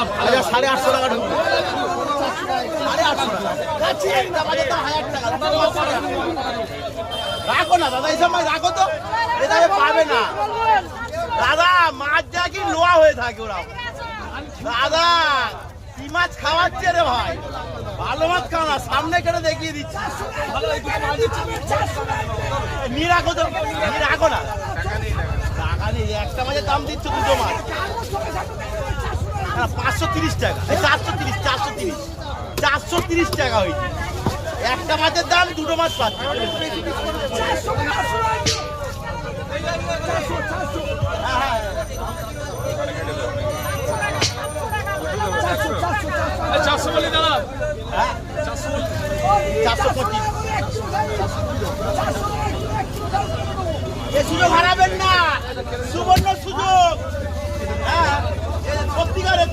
850 টাকা ঢুকবে, 850 টাকা কাছে একটা বাজার দাম 1000 টাকা। রাখো না দাদা, এইসব মাছ রাখো তো, এটা পাবে না দাদা। মাছ যা কি লোয়া হয়ে থাকে ওরা দাদা। কি মাছ খাওয়াচ্ছে রে ভাই, ভালো মাছ খাও না, সামনে কেটে দেখিয়ে দিচ্ছি। নিয়ে রাখো তো, নিয়ে রাখো না, টাকা নেই। একটা মাছের দাম দিচ্ছ দুটো মাছ 530 টাকা, 430, 430, 430 টাকা হয়েছে। একটা মাছের দাম দুটো মাছ পাচ্ছে। হ্যাঁ, 425। এ সুযোগ হারাবেন না, সুবর্ণ সুযোগ। হ্যাঁ, সত্যিকারের